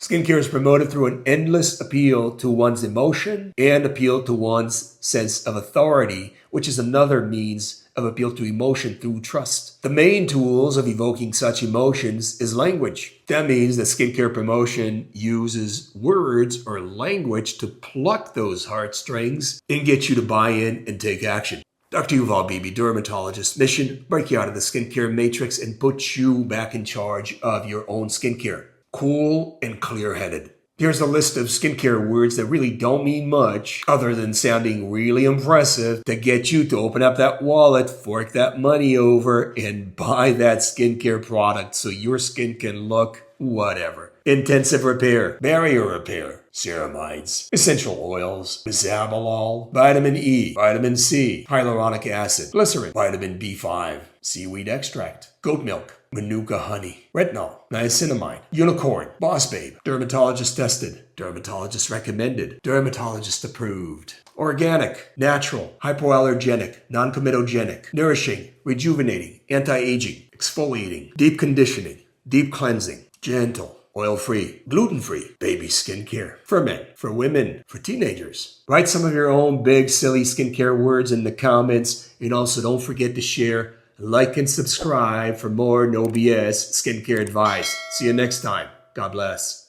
Skincare is promoted through an endless appeal to one's emotion and appeal to one's sense of authority, which is another means of appeal to emotion through trust. The main tools of evoking such emotions is language. That means that skincare promotion uses words or language to pluck those heartstrings and get you to buy in and take action. Dr. Yuval, Bibi, dermatologist, mission: break you out of the skincare matrix and put you back in charge of your own skincare. Cool and clear-headed. Here's a list of skincare words that really don't mean much other than sounding really impressive to get you to open up that wallet, fork that money over, and buy that skincare product so your skin can look whatever. Intensive repair, barrier repair, ceramides, essential oils, bisabolol, vitamin E, vitamin C, hyaluronic acid, glycerin, vitamin B5, seaweed extract, goat milk, manuka honey, retinol, niacinamide, unicorn, boss babe, dermatologist tested, dermatologist recommended, dermatologist approved. Organic, natural, hypoallergenic, non-comedogenic, nourishing, rejuvenating, anti-aging, exfoliating, deep conditioning, deep cleansing, gentle, oil-free, gluten-free, baby skincare. For men, for women, for teenagers. Write some of your own big, silly skincare words in the comments, and also don't forget to share, like, and subscribe for more no BS skincare advice. See you next time. God bless.